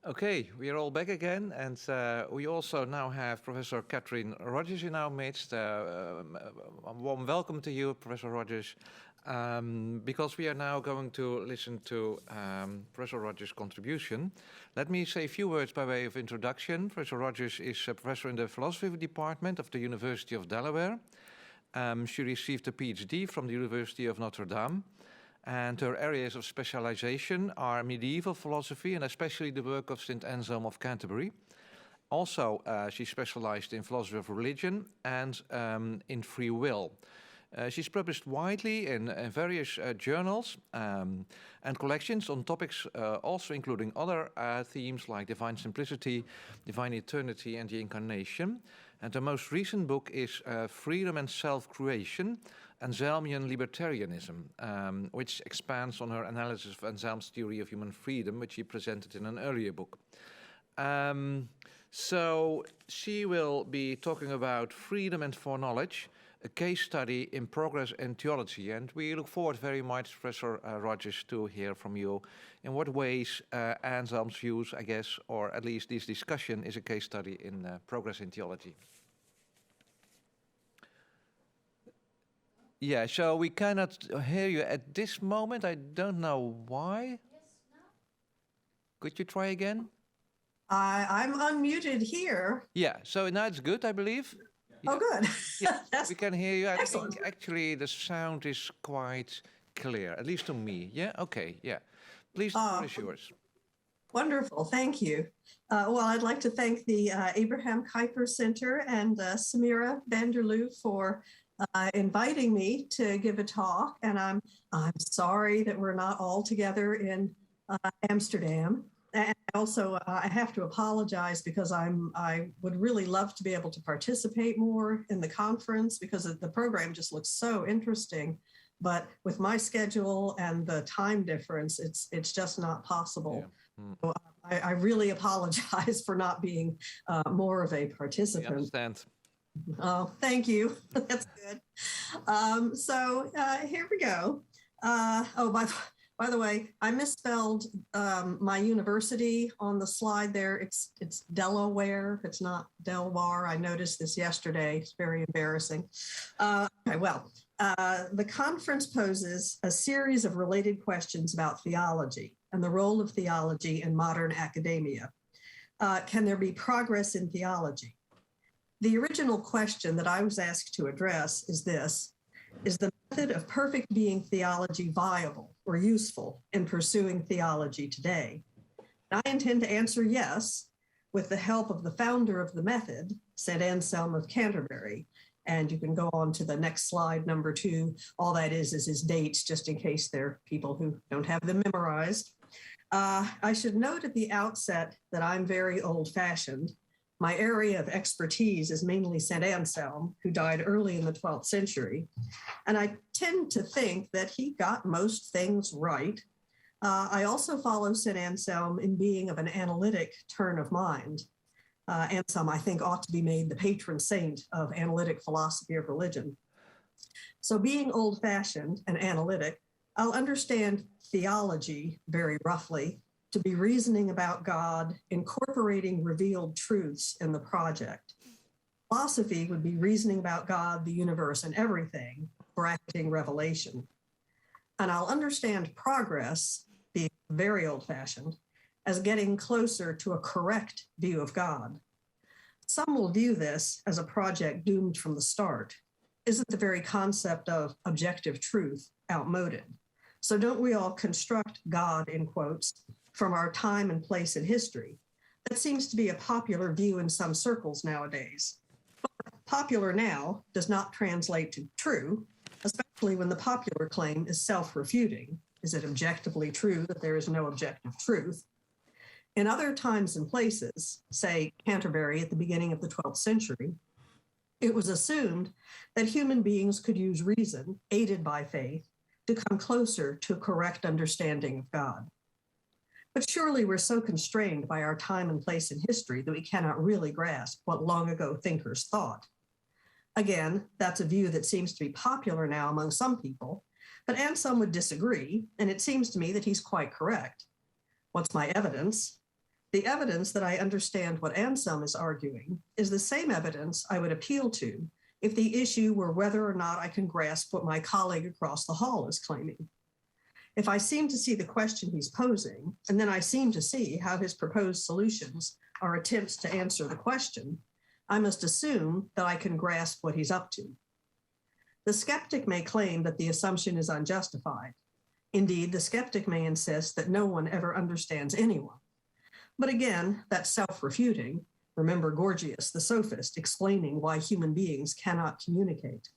Okay, we are all back again, and we also now have Professor Katherin Rogers in our midst. A warm welcome to you, Professor Rogers, because we are now going to listen to Professor Rogers' contribution. Let me say a few words by way of introduction. Professor Rogers is a professor in the philosophy department of the University of Delaware. She received a PhD from the University of Notre Dame. And her areas of specialization are medieval philosophy and especially the work of St. Anselm of Canterbury. Also, she specialized in philosophy of religion and in free will. She's published widely in various journals and collections on topics also including other themes like divine simplicity, divine eternity, and the incarnation. And her most recent book is Freedom and Self-Creation, Anselmian Libertarianism, which expands on her analysis of Anselm's theory of human freedom, which she presented in an earlier book. So she will be talking about freedom and foreknowledge, a case study in progress in theology. And we look forward very much, Professor Rogers, to hear from you in what ways Anselm's views, I guess, or at least this discussion is a case study in progress in theology. Yeah, so we cannot hear you at this moment. I don't know why. Yes, no. Could you try again? I'm unmuted here. Yeah, so now it's good, I believe. Oh, good. Yeah, we can hear you. I think actually the sound is quite clear, at least to me. Yeah, okay, yeah. Please, the floor is yours. Wonderful, thank you. Well, I'd like to thank the Abraham Kuyper Center and Samira Vanderloo for inviting me to give a talk, and I'm sorry that we're not all together in Amsterdam. And also, I have to apologize because I would really love to be able to participate more in the conference because the program just looks so interesting. But with my schedule and the time difference, it's just not possible. Yeah. So I really apologize for not being more of a participant. I understand. Oh, thank you. That's good. So here we go. By the way, I misspelled my university on the slide there. It's Delaware. It's not Delaware. I noticed this yesterday. It's very embarrassing. Okay, well, the conference poses a series of related questions about theology and the role of theology in modern academia. Can there be progress in theology? The original question that I was asked to address is this: is the method of perfect being theology viable or useful in pursuing theology today? And I intend to answer yes, with the help of the founder of the method, St. Anselm of Canterbury. And you can go on to the next slide, number 2. All that is his dates, just in case there are people who don't have them memorized. I should note at the outset that I'm very old-fashioned. My area of expertise is mainly St. Anselm, who died early in the 12th century. And I tend to think that he got most things right. I also follow St. Anselm in being of an analytic turn of mind. Anselm, I think, ought to be made the patron saint of analytic philosophy of religion. So being old-fashioned and analytic, I'll understand theology very roughly to be reasoning about God, incorporating revealed truths in the project. Philosophy would be reasoning about God, the universe, and everything, bracketing revelation. And I'll understand progress, being very old-fashioned, as getting closer to a correct view of God. Some will view this as a project doomed from the start. Isn't the very concept of objective truth outmoded? So don't we all construct God, in quotes, from our time and place in history? That seems to be a popular view in some circles nowadays. But popular now does not translate to true, especially when the popular claim is self-refuting. Is it objectively true that there is no objective truth? In other times and places, say Canterbury at the beginning of the 12th century, it was assumed that human beings could use reason, aided by faith, to come closer to a correct understanding of God. But surely we're so constrained by our time and place in history that we cannot really grasp what long ago thinkers thought. Again, that's a view that seems to be popular now among some people, but Anselm would disagree, and it seems to me that he's quite correct. What's my evidence? The evidence that I understand what Anselm is arguing is the same evidence I would appeal to if the issue were whether or not I can grasp what my colleague across the hall is claiming. If I seem to see the question he's posing, and then I seem to see how his proposed solutions are attempts to answer the question, I must assume that I can grasp what he's up to. The skeptic may claim that the assumption is unjustified. Indeed, the skeptic may insist that no one ever understands anyone. But again, that's self-refuting. Remember Gorgias, the sophist, explaining why human beings cannot communicate.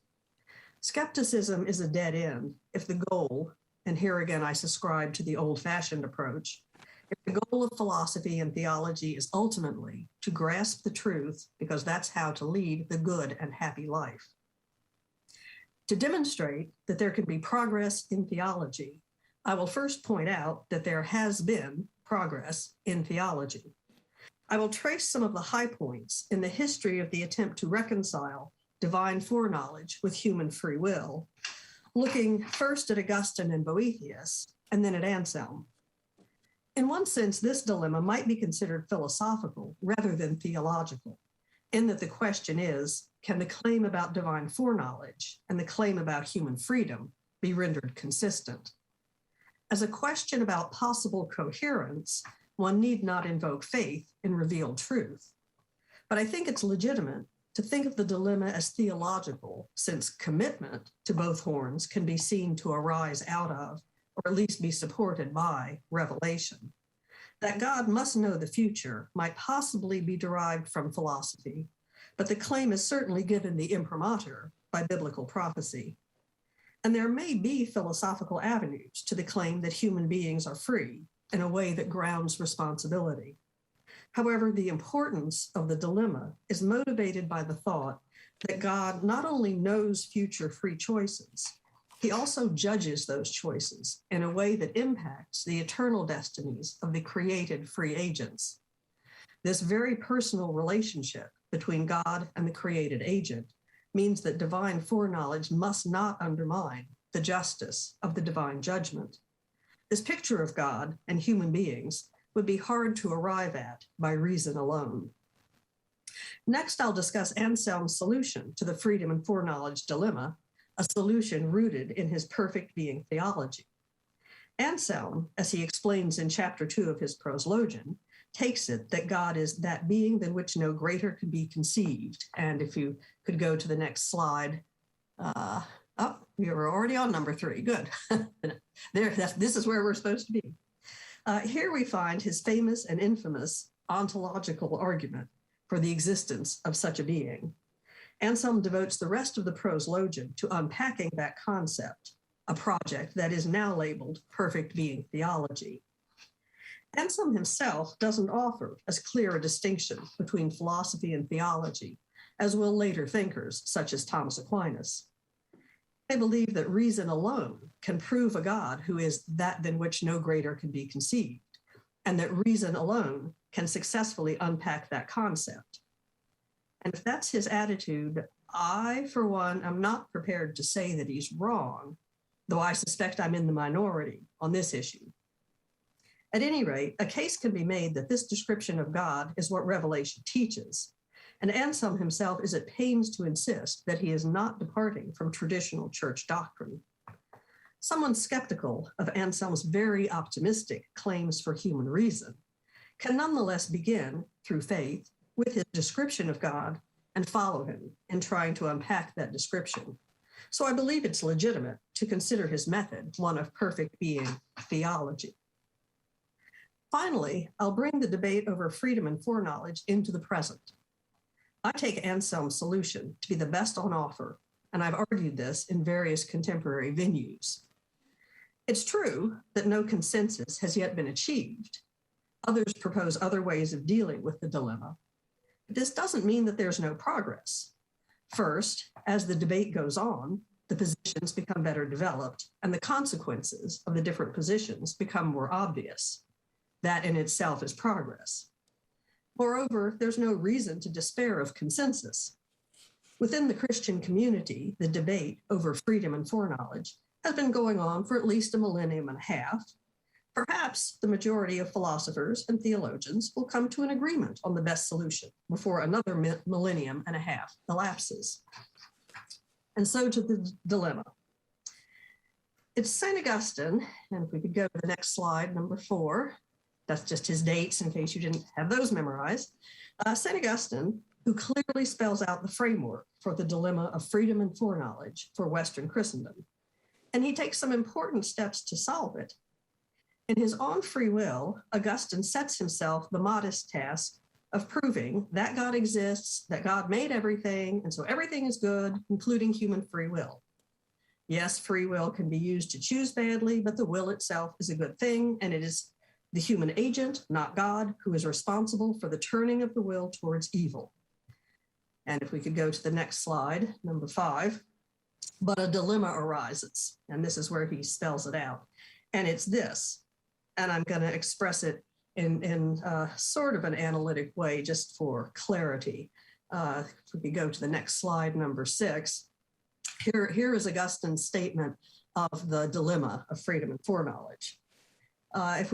Skepticism is a dead end if the goal, and here again I subscribe to the old-fashioned approach, if the goal of philosophy and theology is ultimately to grasp the truth because that's how to lead the good and happy life. To demonstrate that there can be progress in theology, I will first point out that there has been progress in theology. I will trace some of the high points in the history of the attempt to reconcile divine foreknowledge with human free will, looking first at Augustine and Boethius, and then at Anselm. In one sense, this dilemma might be considered philosophical rather than theological, in that the question is, can the claim about divine foreknowledge and the claim about human freedom be rendered consistent? As a question about possible coherence, one need not invoke faith in revealed truth. But I think it's legitimate to think of the dilemma as theological, since commitment to both horns can be seen to arise out of, or at least be supported by, revelation. That God must know the future might possibly be derived from philosophy, but the claim is certainly given the imprimatur by biblical prophecy. And there may be philosophical avenues to the claim that human beings are free in a way that grounds responsibility. However, the importance of the dilemma is motivated by the thought that God not only knows future free choices, he also judges those choices in a way that impacts the eternal destinies of the created free agents. This very personal relationship between God and the created agent means that divine foreknowledge must not undermine the justice of the divine judgment. This picture of God and human beings would be hard to arrive at by reason alone. Next, I'll discuss Anselm's solution to the freedom and foreknowledge dilemma, a solution rooted in his perfect being theology. Anselm, as he explains in chapter 2 of his Proslogion, takes it that God is that being than which no greater can be conceived. And if you could go to the next slide. We were already on number 3, good. This is where we're supposed to be. Here we find his famous and infamous ontological argument for the existence of such a being. Anselm devotes the rest of the Proslogion to unpacking that concept, a project that is now labeled perfect being theology. Anselm himself doesn't offer as clear a distinction between philosophy and theology, as will later thinkers such as Thomas Aquinas. They believe that reason alone can prove a God who is that than which no greater can be conceived, and that reason alone can successfully unpack that concept. And if that's his attitude, I, for one, am not prepared to say that he's wrong, though I suspect I'm in the minority on this issue. At any rate, a case can be made that this description of God is what Revelation teaches, and Anselm himself is at pains to insist that he is not departing from traditional church doctrine. Someone skeptical of Anselm's very optimistic claims for human reason can nonetheless begin, through faith, with his description of God and follow him in trying to unpack that description. So I believe it's legitimate to consider his method one of perfect being theology. Finally, I'll bring the debate over freedom and foreknowledge into the present. I take Anselm's solution to be the best on offer, and I've argued this in various contemporary venues. It's true that no consensus has yet been achieved. Others propose other ways of dealing with the dilemma. But this doesn't mean that there's no progress. First, as the debate goes on, the positions become better developed, and the consequences of the different positions become more obvious. That in itself is progress. Moreover, there's no reason to despair of consensus. Within the Christian community, the debate over freedom and foreknowledge has been going on for at least a millennium and a half. Perhaps the majority of philosophers and theologians will come to an agreement on the best solution before another millennium and a half elapses. And so to the dilemma. It's St. Augustine, and if we could go to the next slide, number 4, that's just his dates in case you didn't have those memorized. St. Augustine, who clearly spells out the framework for the dilemma of freedom and foreknowledge for Western Christendom. And he takes some important steps to solve it. In his On Free Will, Augustine sets himself the modest task of proving that God exists, that God made everything, and so everything is good, including human free will. Yes, free will can be used to choose badly, but the will itself is a good thing, and it is the human agent, not God, who is responsible for the turning of the will towards evil. And if we could go to the next slide, number 5, but a dilemma arises, and this is where he spells it out. And it's this, and I'm going to express it in sort of an analytic way just for clarity. If we could go to the next slide, number 6. Here is Augustine's statement of the dilemma of freedom and foreknowledge. If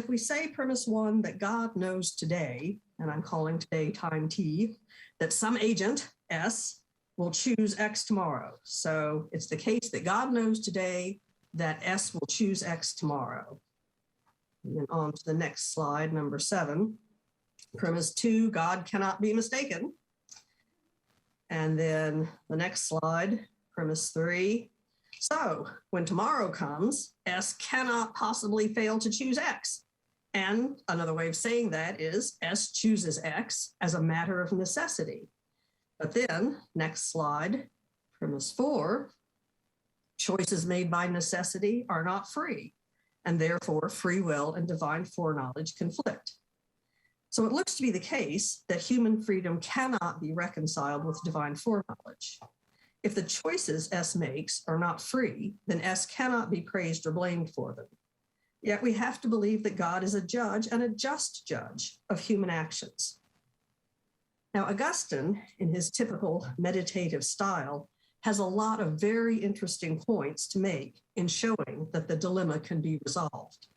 we say premise 1 that God knows today, and I'm calling today time t, that some agent S will choose X tomorrow. So it's the case that God knows today that S will choose X tomorrow. And then on to the next slide, number 7. Premise 2, God cannot be mistaken. And then the next slide, premise 3. So when tomorrow comes, S cannot possibly fail to choose X. And another way of saying that is S chooses X as a matter of necessity. But then, next slide, premise 4, choices made by necessity are not free, and therefore free will and divine foreknowledge conflict. So it looks to be the case that human freedom cannot be reconciled with divine foreknowledge. If the choices S makes are not free, then S cannot be praised or blamed for them. Yet we have to believe that God is a judge and a just judge of human actions. Now, Augustine, in his typical meditative style, has a lot of very interesting points to make in showing that the dilemma can be resolved.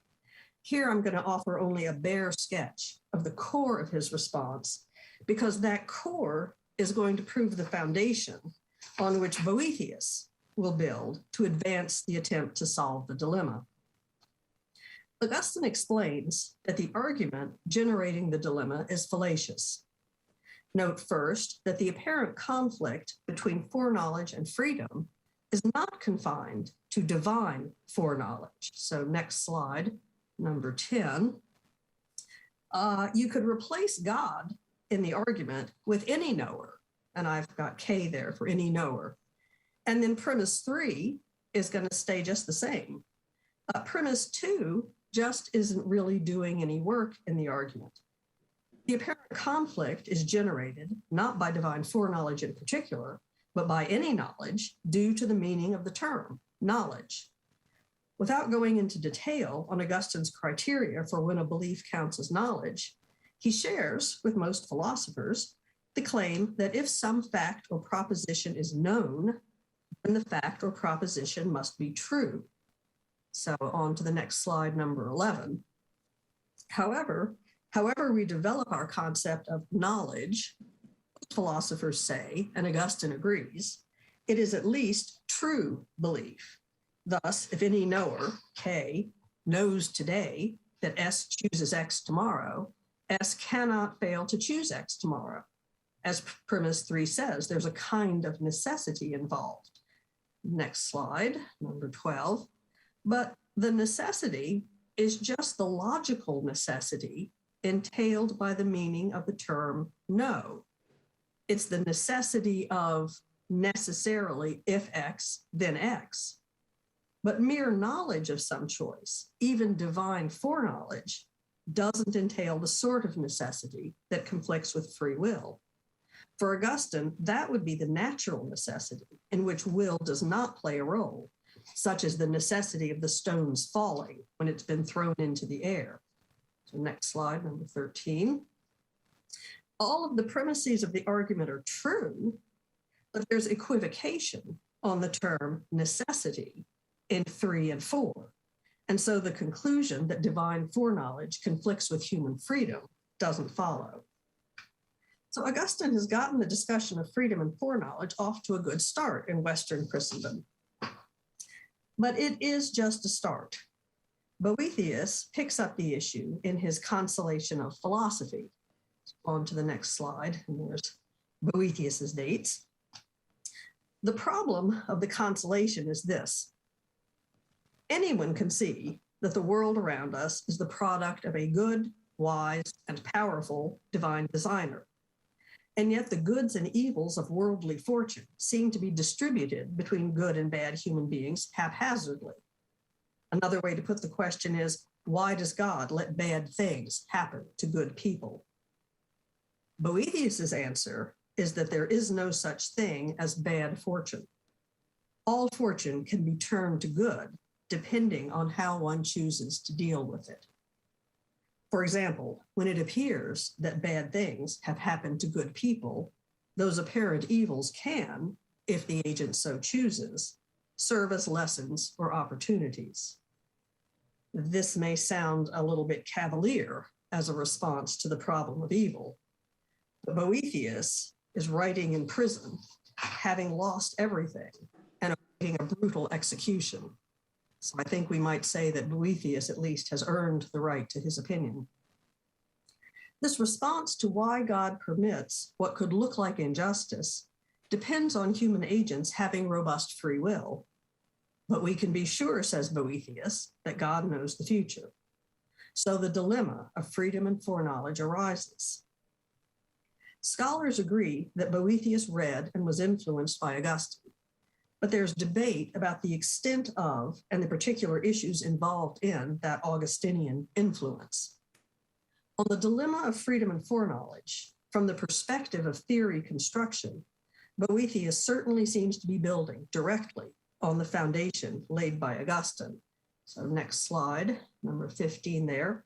Here, I'm going to offer only a bare sketch of the core of his response, because that core is going to prove the foundation on which Boethius will build to advance the attempt to solve the dilemma. Augustine explains that the argument generating the dilemma is fallacious. Note first that the apparent conflict between foreknowledge and freedom is not confined to divine foreknowledge. So next slide, number 10. You could replace God in the argument with any knower, and I've got K there for any knower. And then premise 3 is going to stay just the same. Premise 2 just isn't really doing any work in the argument. The apparent conflict is generated not by divine foreknowledge in particular, but by any knowledge due to the meaning of the term, knowledge. Without going into detail on Augustine's criteria for when a belief counts as knowledge, he shares with most philosophers the claim that if some fact or proposition is known, then the fact or proposition must be true. So on to the next slide, number 11. However we develop our concept of knowledge, philosophers say, and Augustine agrees, it is at least true belief. Thus, if any knower, K, knows today that S chooses X tomorrow, S cannot fail to choose X tomorrow. As premise 3 says, there's a kind of necessity involved. Next slide, number 12. But the necessity is just the logical necessity entailed by the meaning of the term know. It's the necessity of necessarily if X, then X. But mere knowledge of some choice, even divine foreknowledge, doesn't entail the sort of necessity that conflicts with free will. For Augustine, that would be the natural necessity in which will does not play a role, such as the necessity of the stones falling when it's been thrown into the air. So next slide, number 13. All of the premises of the argument are true, but there's equivocation on the term necessity in 3 and 4. And so the conclusion that divine foreknowledge conflicts with human freedom doesn't follow. So Augustine has gotten the discussion of freedom and foreknowledge off to a good start in Western Christendom. But it is just a start. Boethius picks up the issue in his Consolation of Philosophy. On to the next slide, and there's Boethius's dates. The problem of the Consolation is this. Anyone can see that the world around us is the product of a good, wise, and powerful divine designer. And yet the goods and evils of worldly fortune seem to be distributed between good and bad human beings haphazardly. Another way to put the question is, why does God let bad things happen to good people? Boethius's answer is that there is no such thing as bad fortune. All fortune can be turned to good, depending on how one chooses to deal with it. For example, when it appears that bad things have happened to good people, those apparent evils can, if the agent so chooses, serve as lessons or opportunities. This may sound a little bit cavalier as a response to the problem of evil, but Boethius is writing in prison, having lost everything and awaiting a brutal execution. So I think we might say that Boethius at least has earned the right to his opinion. This response to why God permits what could look like injustice depends on human agents having robust free will. But we can be sure, says Boethius, that God knows the future. So the dilemma of freedom and foreknowledge arises. Scholars agree that Boethius read and was influenced by Augustine, but there's debate about the extent of and the particular issues involved in that Augustinian influence. On the dilemma of freedom and foreknowledge, from the perspective of theory construction, Boethius certainly seems to be building directly on the foundation laid by Augustine. So next slide, number 15 there.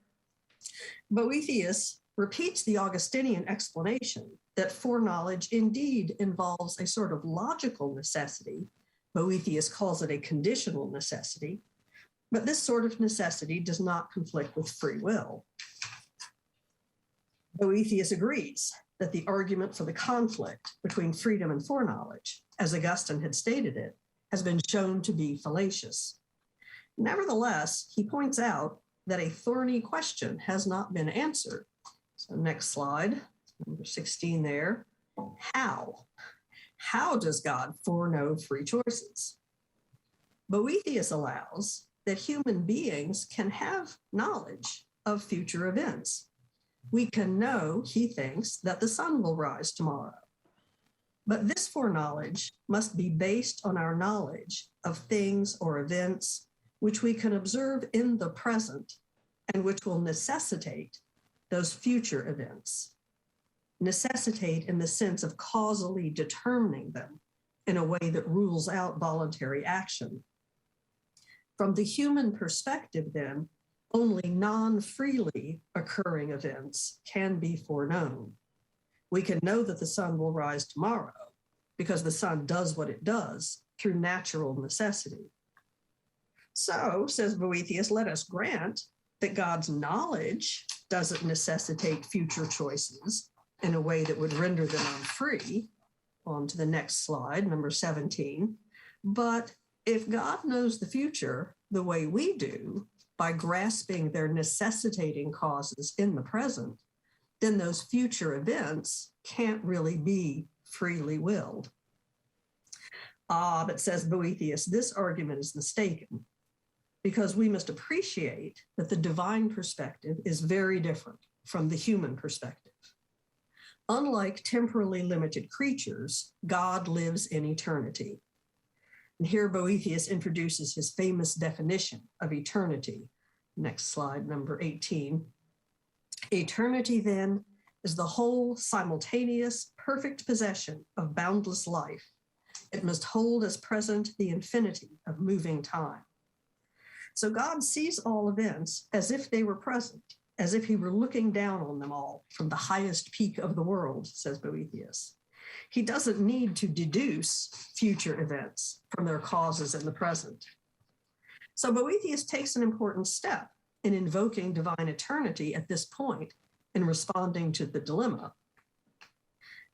Boethius repeats the Augustinian explanation that foreknowledge indeed involves a sort of logical necessity. Boethius calls it a conditional necessity, but this sort of necessity does not conflict with free will. Boethius agrees that the argument for the conflict between freedom and foreknowledge, as Augustine had stated it, has been shown to be fallacious. Nevertheless, he points out that a thorny question has not been answered. So next slide, number 16 there. How? How does God foreknow free choices? Boethius allows that human beings can have knowledge of future events. We can know, he thinks, that the sun will rise tomorrow. But this foreknowledge must be based on our knowledge of things or events which we can observe in the present and which will necessitate those future events. Necessitate in the sense of causally determining them in a way that rules out voluntary action. From the human perspective, then, only non-freely occurring events can be foreknown. We can know that the sun will rise tomorrow because the sun does what it does through natural necessity. So, says Boethius, let us grant that God's knowledge doesn't necessitate future choices in a way that would render them unfree. On to the next slide, number 17. But if God knows the future the way we do, by grasping their necessitating causes in the present, then those future events can't really be freely willed. But says Boethius, this argument is mistaken because we must appreciate that the divine perspective is very different from the human perspective. Unlike temporally limited creatures, God lives in eternity. And here Boethius introduces his famous definition of eternity. Next slide, number 18. Eternity, then, is the whole simultaneous, perfect possession of boundless life. It must hold as present the infinity of moving time. So God sees all events as if they were present, as if he were looking down on them all from the highest peak of the world, says Boethius. He doesn't need to deduce future events from their causes in the present. So Boethius takes an important step in invoking divine eternity at this point in responding to the dilemma.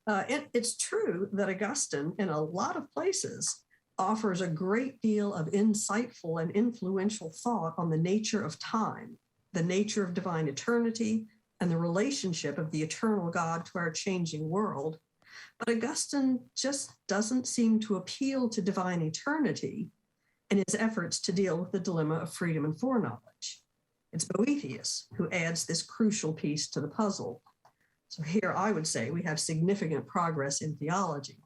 It's true that Augustine, in a lot of places, offers a great deal of insightful and influential thought on the nature of time, the nature of divine eternity, and the relationship of the eternal God to our changing world. But Augustine just doesn't seem to appeal to divine eternity in his efforts to deal with the dilemma of freedom and foreknowledge. It's Boethius who adds this crucial piece to the puzzle. So here I would say we have significant progress in theology.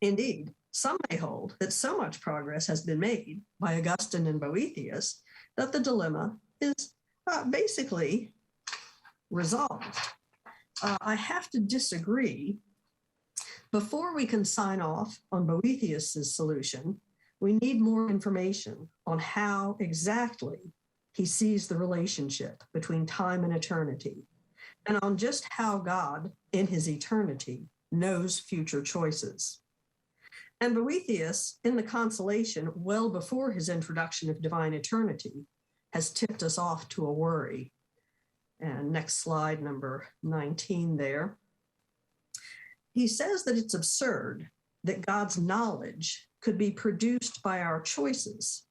Indeed, some may hold that so much progress has been made by Augustine and Boethius that the dilemma is basically resolved. I have to disagree. Before we can sign off on Boethius's solution, we need more information on how exactly he sees the relationship between time and eternity, and on just how God, in his eternity, knows future choices. And Boethius, in the Consolation, well before his introduction of divine eternity, has tipped us off to a worry. And next slide, number 19 there. He says that it's absurd that God's knowledge could be produced by our choices.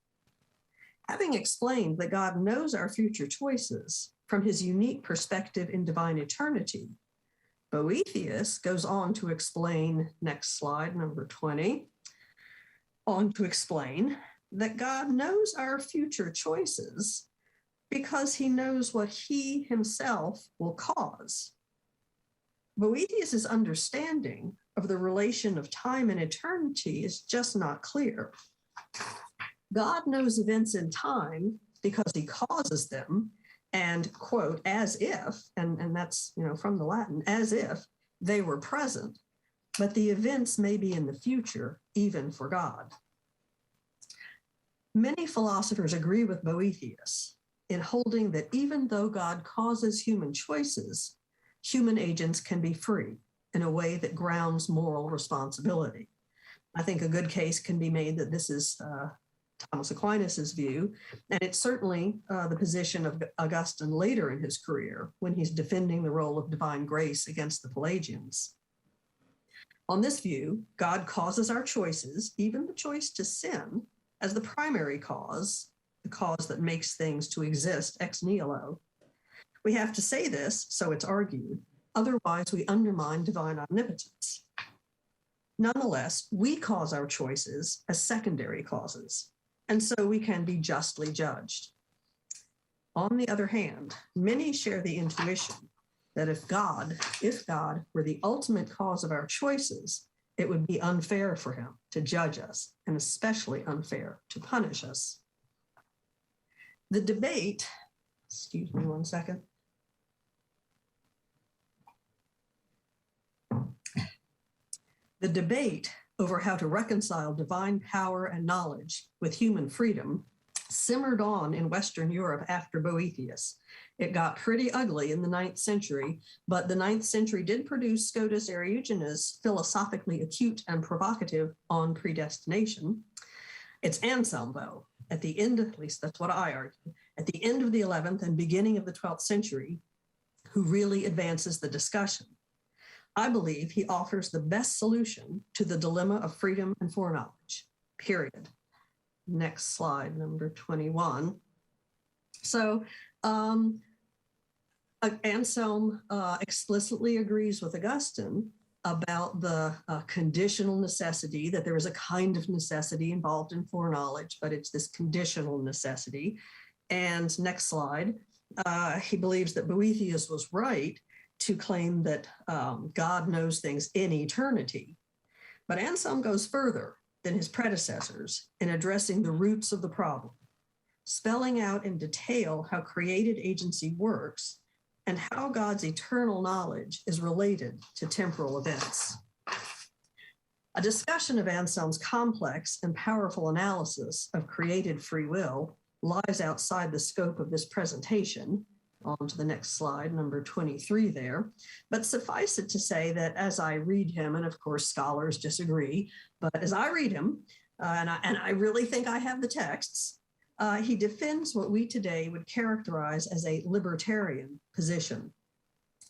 Having explained that God knows our future choices from his unique perspective in divine eternity, Boethius goes on to explain, next slide, number 20, on to explain that God knows our future choices because he knows what he himself will cause. Boethius's understanding of the relation of time and eternity is just not clear. God knows events in time because he causes them, and, quote, as if, and that's, from the Latin, as if they were present, but the events may be in the future, even for God. Many philosophers agree with Boethius in holding that even though God causes human choices, human agents can be free in a way that grounds moral responsibility. I think a good case can be made that this is Thomas Aquinas's view, and it's certainly the position of Augustine later in his career when he's defending the role of divine grace against the Pelagians. On this view, God causes our choices, even the choice to sin, as the primary cause, the cause that makes things to exist ex nihilo. We have to say this, so it's argued, otherwise we undermine divine omnipotence. Nonetheless, we cause our choices as secondary causes, and so we can be justly judged. On the other hand, many share the intuition that if God were the ultimate cause of our choices, it would be unfair for him to judge us, and especially unfair to punish us. The debate, excuse me one second. The debate over how to reconcile divine power and knowledge with human freedom simmered on in Western Europe after Boethius. It got pretty ugly in the 9th century, but the 9th century did produce Scotus Eriugenes' philosophically acute and provocative On Predestination. It's Anselm, though, at the end, at least that's what I argue, at the end of the 11th and beginning of the 12th century, who really advances the discussion. I believe he offers the best solution to the dilemma of freedom and foreknowledge, period. Next slide, number 21. So Anselm explicitly agrees with Augustine about the conditional necessity, that there is a kind of necessity involved in foreknowledge, but it's this conditional necessity. And next slide, he believes that Boethius was right to claim that God knows things in eternity. But Anselm goes further than his predecessors in addressing the roots of the problem, spelling out in detail how created agency works and how God's eternal knowledge is related to temporal events. A discussion of Anselm's complex and powerful analysis of created free will lies outside the scope of this presentation. On to the next slide, number 23 there. But suffice it to say that as I read him, and of course scholars disagree, but as I read him, and I really think I have the texts. He defends what we today would characterize as a libertarian position.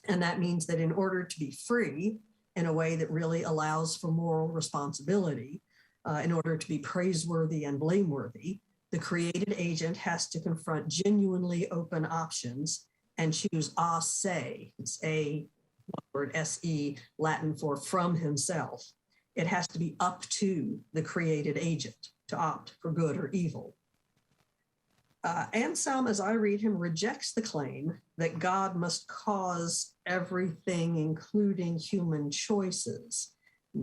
And that means that in order to be free in a way that really allows for moral responsibility, in order to be praiseworthy and blameworthy, the created agent has to confront genuinely open options and choose a se. It's a word, se, Latin for from himself. It has to be up to the created agent to opt for good or evil. Anselm, as I read him, rejects the claim that God must cause everything, including human choices.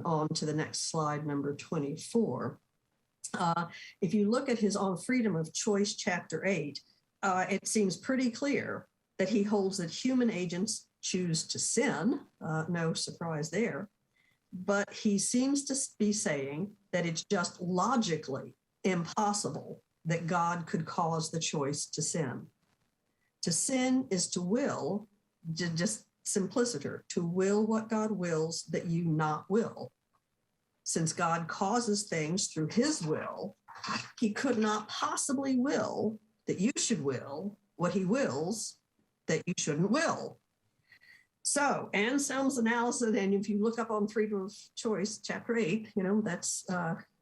On to the next slide, number 24. If you look at his On Freedom of Choice, chapter 8, it seems pretty clear that he holds that human agents choose to sin, no surprise there, but he seems to be saying that it's just logically impossible that God could cause the choice to sin. To sin is to will, just simpliciter, to will what God wills that you not will. Since God causes things through his will, he could not possibly will that you should will what he wills that you shouldn't will. So Anselm's analysis, and if you look up on Freedom of Choice, chapter 8, that's,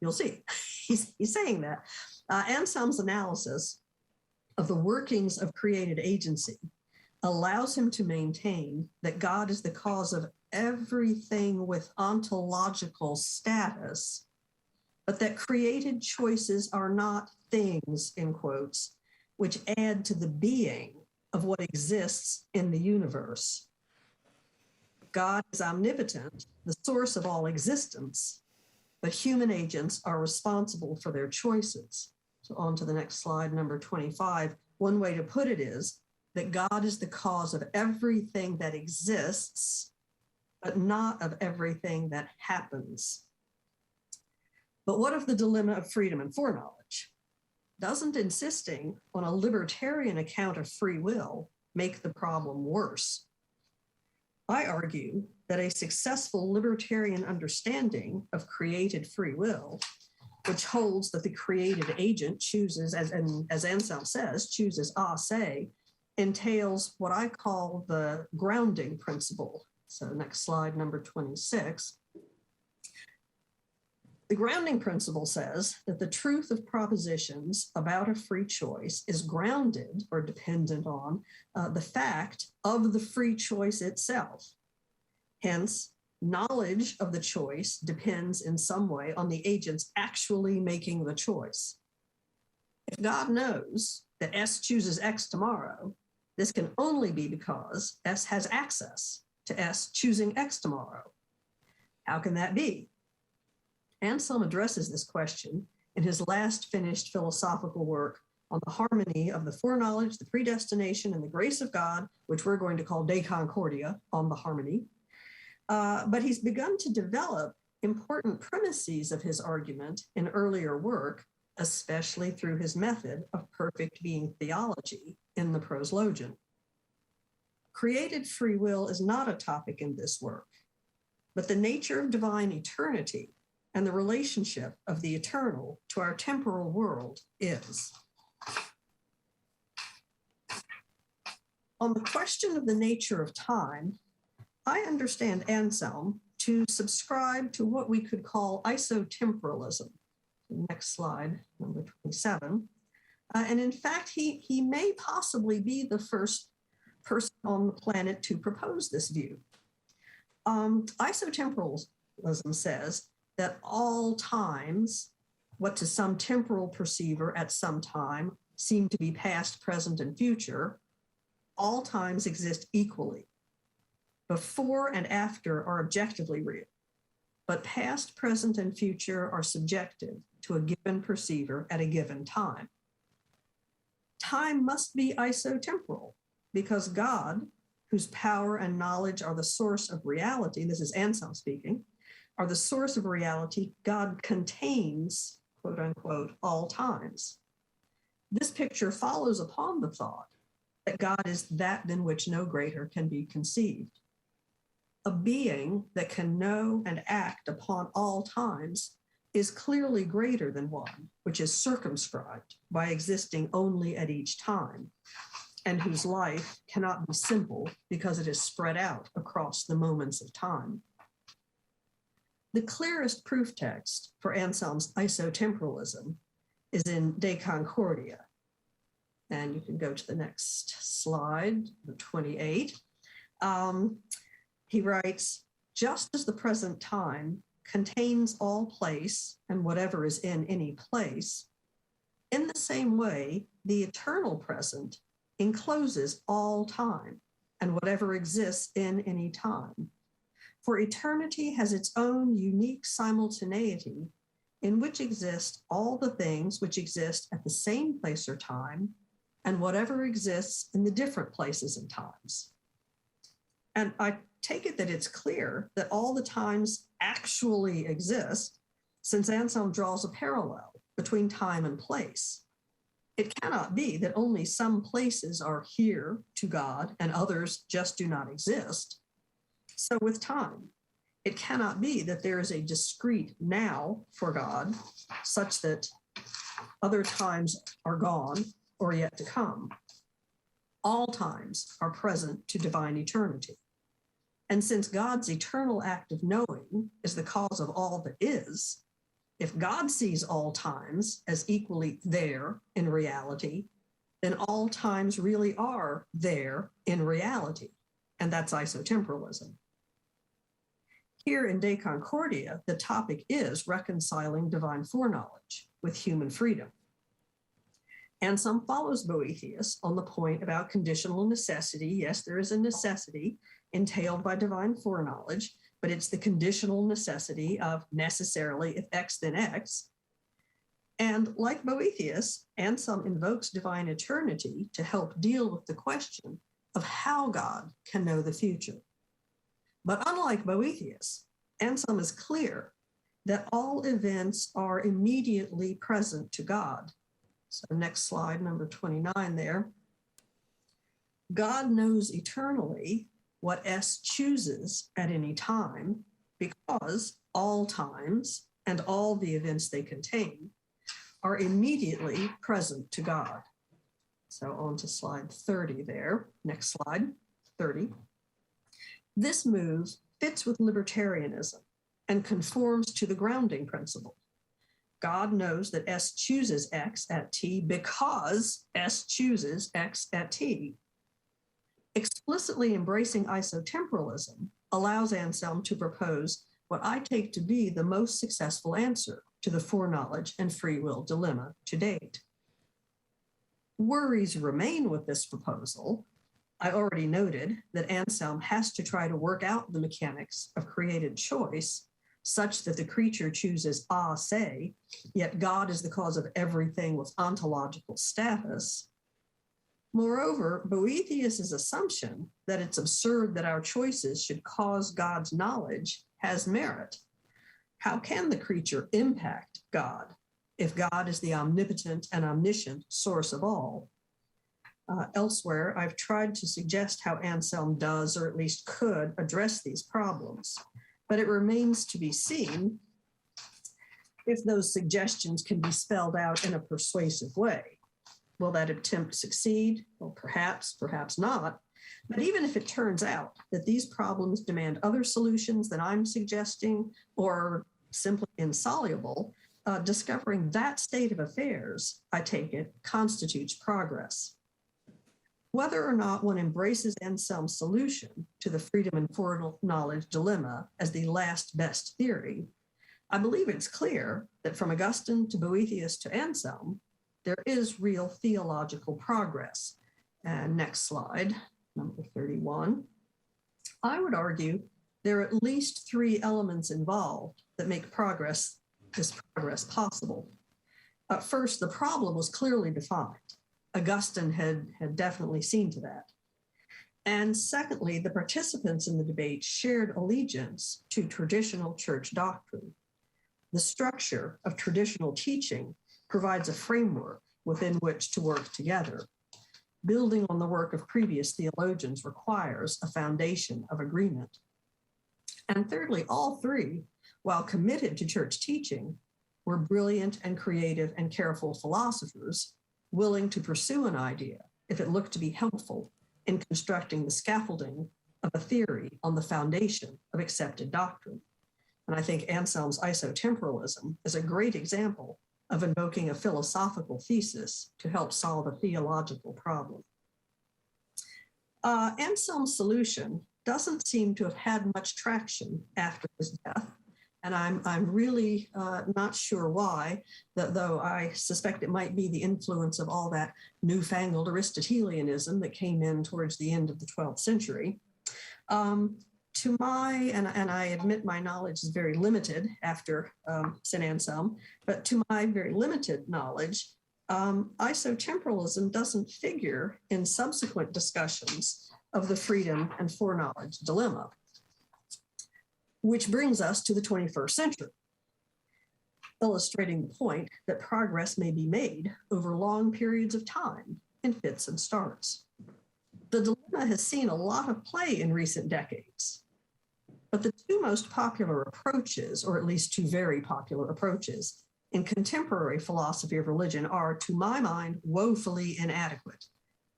you'll see, he's saying that. Anselm's analysis of the workings of created agency allows him to maintain that God is the cause of everything with ontological status, but that created choices are not things, in quotes, which add to the being of what exists in the universe. God is omnipotent, the source of all existence, but human agents are responsible for their choices. So on to the next slide, number 25. One way to put it is that God is the cause of everything that exists, but not of everything that happens. But what of the dilemma of freedom and foreknowledge? Doesn't insisting on a libertarian account of free will make the problem worse? I argue that a successful libertarian understanding of created free will, which holds that the created agent chooses, as Anselm says, chooses a se, entails what I call the grounding principle. So next slide, number 26. The grounding principle says that the truth of propositions about a free choice is grounded or dependent on the fact of the free choice itself. Hence, knowledge of the choice depends in some way on the agents actually making the choice. If God knows that S chooses X tomorrow, this can only be because S has access to S choosing X tomorrow. How can that be? Anselm addresses this question in his last finished philosophical work on the harmony of the foreknowledge, the predestination, and the grace of God, which we're going to call De Concordia, on the harmony. But he's begun to develop important premises of his argument in earlier work, especially through his method of perfect being theology in the Proslogion. Created free will is not a topic in this work, but the nature of divine eternity and the relationship of the eternal to our temporal world is. On the question of the nature of time, I understand Anselm to subscribe to what we could call isotemporalism. Next slide, number 27. And in fact, he may possibly be the first person on the planet to propose this view. Isotemporalism says that all times, what to some temporal perceiver at some time seem to be past, present, and future, all times exist equally. Before and after are objectively real, but past, present, and future are subjective to a given perceiver at a given time. Time must be isotemporal because God, whose power and knowledge are the source of reality, this is Anselm speaking, are the source of reality, God contains, quote unquote, all times. This picture follows upon the thought that God is that than which no greater can be conceived. A being that can know and act upon all times is clearly greater than one which is circumscribed by existing only at each time, and whose life cannot be simple because it is spread out across the moments of time. The clearest proof text for Anselm's isotemporalism is in De Concordia. And you can go to the next slide, 28. He writes, just as the present time contains all place and whatever is in any place, in the same way, the eternal present encloses all time and whatever exists in any time. For eternity has its own unique simultaneity in which exist all the things which exist at the same place or time and whatever exists in the different places and times. And I take it that it's clear that all the times actually exist, since Anselm draws a parallel between time and place. It cannot be that only some places are here to God and others just do not exist. So with time, it cannot be that there is a discrete now for God, such that other times are gone or yet to come. All times are present to divine eternity. And since God's eternal act of knowing is the cause of all that is, if God sees all times as equally there in reality, then all times really are there in reality. And that's isotemporalism. Here in De Concordia, the topic is reconciling divine foreknowledge with human freedom. Anselm follows Boethius on the point about conditional necessity. Yes, there is a necessity entailed by divine foreknowledge, but it's the conditional necessity of necessarily if X, then X. And like Boethius, Anselm invokes divine eternity to help deal with the question of how God can know the future. But unlike Boethius, Anselm is clear that all events are immediately present to God. So next slide, number 29 there. God knows eternally what S chooses at any time, because all times and all the events they contain are immediately present to God. So on to slide 30 there. Next slide, 30. This move fits with libertarianism and conforms to the grounding principle. God knows that S chooses X at T because S chooses X at T. Explicitly embracing isotemporalism allows Anselm to propose what I take to be the most successful answer to the foreknowledge and free will dilemma to date. Worries remain with this proposal. I already noted that Anselm has to try to work out the mechanics of created choice such that the creature chooses se, yet God is the cause of everything with ontological status. Moreover, Boethius's assumption that it's absurd that our choices should cause God's knowledge has merit. How can the creature impact God if God is the omnipotent and omniscient source of all? Elsewhere, I've tried to suggest how Anselm does, or at least could, address these problems, but it remains to be seen if those suggestions can be spelled out in a persuasive way. Will that attempt succeed? Well, perhaps, perhaps not. But even if it turns out that these problems demand other solutions than I'm suggesting, or simply insoluble, discovering that state of affairs, I take it, constitutes progress. Whether or not one embraces Anselm's solution to the freedom and foreknowledge dilemma as the last best theory, I believe it's clear that from Augustine to Boethius to Anselm, there is real theological progress. And next slide, number 31. I would argue there are at least 3 elements involved that make this progress possible. First, the problem was clearly defined. Augustine had definitely seen to that. And secondly, the participants in the debate shared allegiance to traditional church doctrine. The structure of traditional teaching provides a framework within which to work together. Building on the work of previous theologians requires a foundation of agreement. And thirdly, all 3, while committed to church teaching, were brilliant and creative and careful philosophers willing to pursue an idea if it looked to be helpful in constructing the scaffolding of a theory on the foundation of accepted doctrine. And I think Anselm's isotemporalism is a great example of invoking a philosophical thesis to help solve a theological problem. Anselm's solution doesn't seem to have had much traction after his death, and I'm really not sure why, though I suspect it might be the influence of all that newfangled Aristotelianism that came in towards the end of the 12th century. To my, and I admit my knowledge is very limited after St. Anselm, but to my very limited knowledge, isotemporalism doesn't figure in subsequent discussions of the freedom and foreknowledge dilemma, which brings us to the 21st century, illustrating the point that progress may be made over long periods of time in fits and starts. The dilemma has seen a lot of play in recent decades, but the two most popular approaches, or at least two very popular approaches, in contemporary philosophy of religion are, to my mind, woefully inadequate.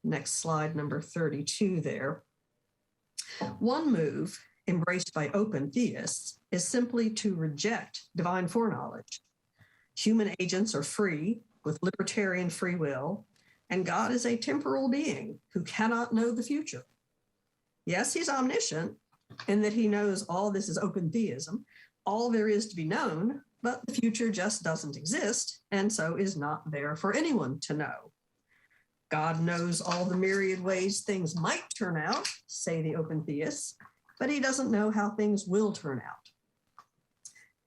Next slide, number 32 there. One move, embraced by open theists, is simply to reject divine foreknowledge. Human agents are free, with libertarian free will, and God is a temporal being who cannot know the future. Yes, he's omniscient in that he knows all. This is open theism, all there is to be known, but the future just doesn't exist, and so is not there for anyone to know. God knows all the myriad ways things might turn out, say the open theists, but he doesn't know how things will turn out.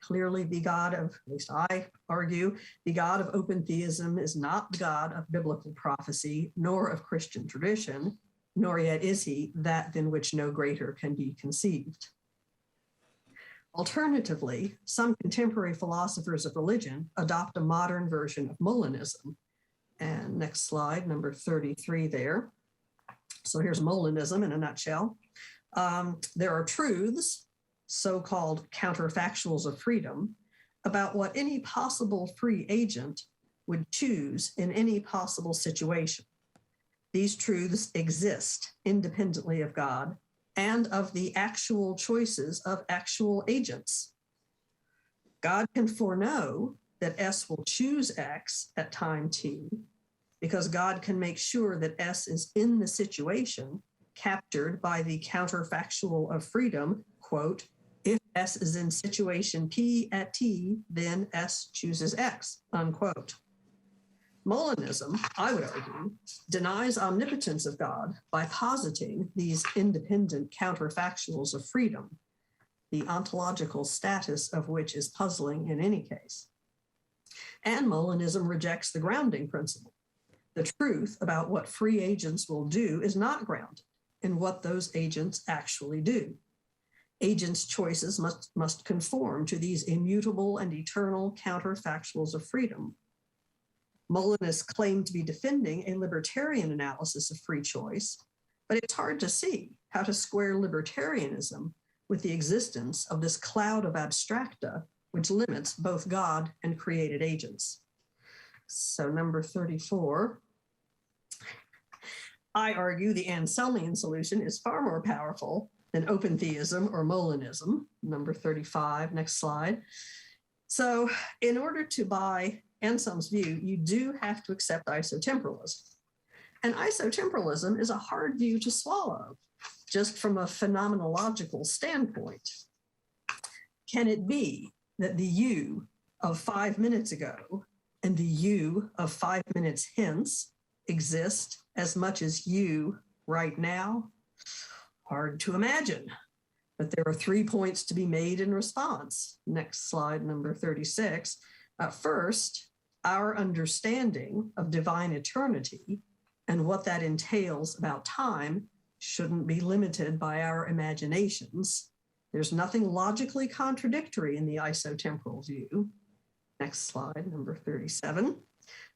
Clearly, the God of, at least I argue, the God of open theism is not the God of biblical prophecy, nor of Christian tradition, nor yet is he that than which no greater can be conceived. Alternatively, some contemporary philosophers of religion adopt a modern version of Molinism. And next slide, number 33 there. So here's Molinism in a nutshell. There are truths, so-called counterfactuals of freedom, about what any possible free agent would choose in any possible situation. These truths exist independently of God and of the actual choices of actual agents. God can foreknow that S will choose X at time T because God can make sure that S is in the situation captured by the counterfactual of freedom, quote, if S is in situation P at T, then S chooses X, unquote. Molinism, I would argue, denies omnipotence of God by positing these independent counterfactuals of freedom, the ontological status of which is puzzling in any case. And Molinism rejects the grounding principle. The truth about what free agents will do is not grounded in what those agents actually do. Agents' choices must conform to these immutable and eternal counterfactuals of freedom. Molinists claim to be defending a libertarian analysis of free choice, but it's hard to see how to square libertarianism with the existence of this cloud of abstracta, which limits both God and created agents. So number 34, I argue the Anselmian solution is far more powerful than open theism or Molinism. Number 35, next slide. So in order to buy Anselm's view, you do have to accept isotemporalism. And isotemporalism is a hard view to swallow, just from a phenomenological standpoint. Can it be that the you of 5 minutes ago and the you of 5 minutes hence exist as much as you right now? Hard to imagine, but there are 3 points to be made in response. Next slide, number 36. First, our understanding of divine eternity and what that entails about time shouldn't be limited by our imaginations. There's nothing logically contradictory in the isotemporal view. Next slide, number 37.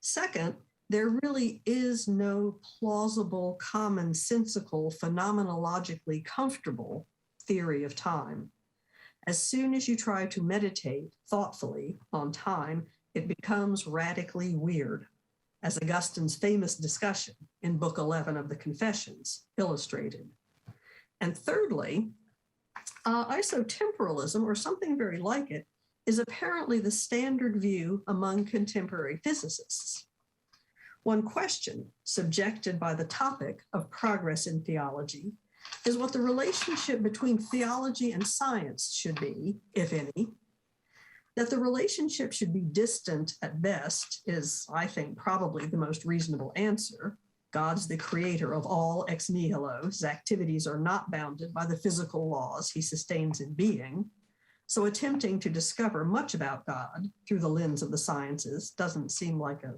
Second, there really is no plausible, commonsensical, phenomenologically comfortable theory of time. As soon as you try to meditate thoughtfully on time, it becomes radically weird, as Augustine's famous discussion in Book 11 of the Confessions illustrated. And thirdly, isotemporalism, or something very like it, is apparently the standard view among contemporary physicists. One question subjected by the topic of progress in theology is what the relationship between theology and science should be, if any. That the relationship should be distant at best is, I think, probably the most reasonable answer. God's the creator of all ex nihilo. His activities are not bounded by the physical laws he sustains in being. So attempting to discover much about God through the lens of the sciences doesn't seem like an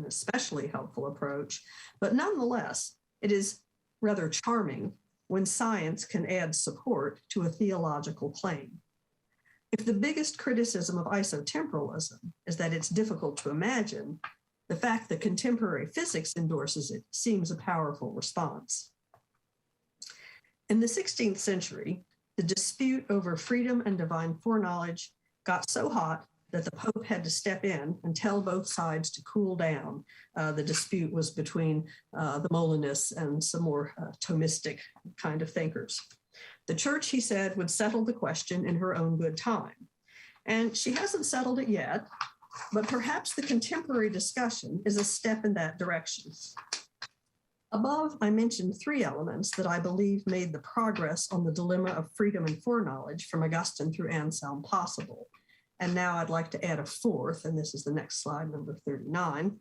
especially helpful approach, but nonetheless, it is rather charming when science can add support to a theological claim. If the biggest criticism of isotemporalism is that it's difficult to imagine, the fact that contemporary physics endorses it seems a powerful response. In the 16th century, the dispute over freedom and divine foreknowledge got so hot that the Pope had to step in and tell both sides to cool down. The dispute was between the Molinists and some more Thomistic kind of thinkers. The church, he said, would settle the question in her own good time. And she hasn't settled it yet, but perhaps the contemporary discussion is a step in that direction. Above, I mentioned three elements that I believe made the progress on the dilemma of freedom and foreknowledge from Augustine through Anselm possible. And now I'd like to add a fourth, and this is the next slide, number 39.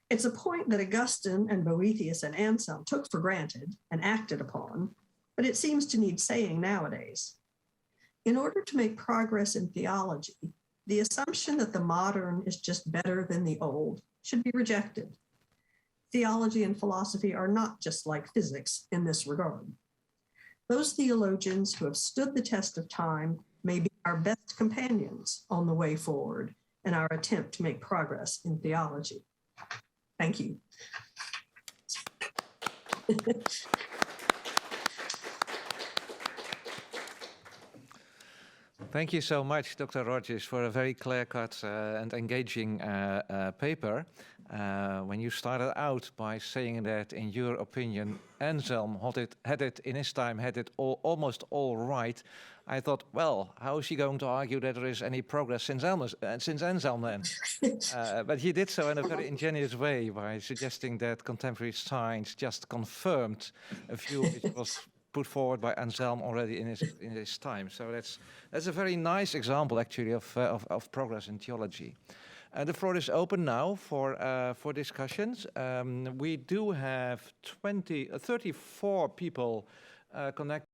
It's a point that Augustine and Boethius and Anselm took for granted and acted upon, but it seems to need saying nowadays. In order to make progress in theology, the assumption that the modern is just better than the old should be rejected. Theology and philosophy are not just like physics in this regard. Those theologians who have stood the test of time may be our best companions on the way forward in our attempt to make progress in theology. Thank you. Thank you so much, Dr. Rogers, for a very clear-cut and engaging paper. When you started out by saying that, in your opinion, Anselm had it in his time, had it almost all right, I thought, well, how is he going to argue that there is any progress since Anselm then? But he did so in a very ingenious way by suggesting that contemporary science just confirmed a view which was put forward by Anselm already in his time. So that's a very nice example, actually, of progress in theology. The floor is open now for discussions. We do have 34 people connected.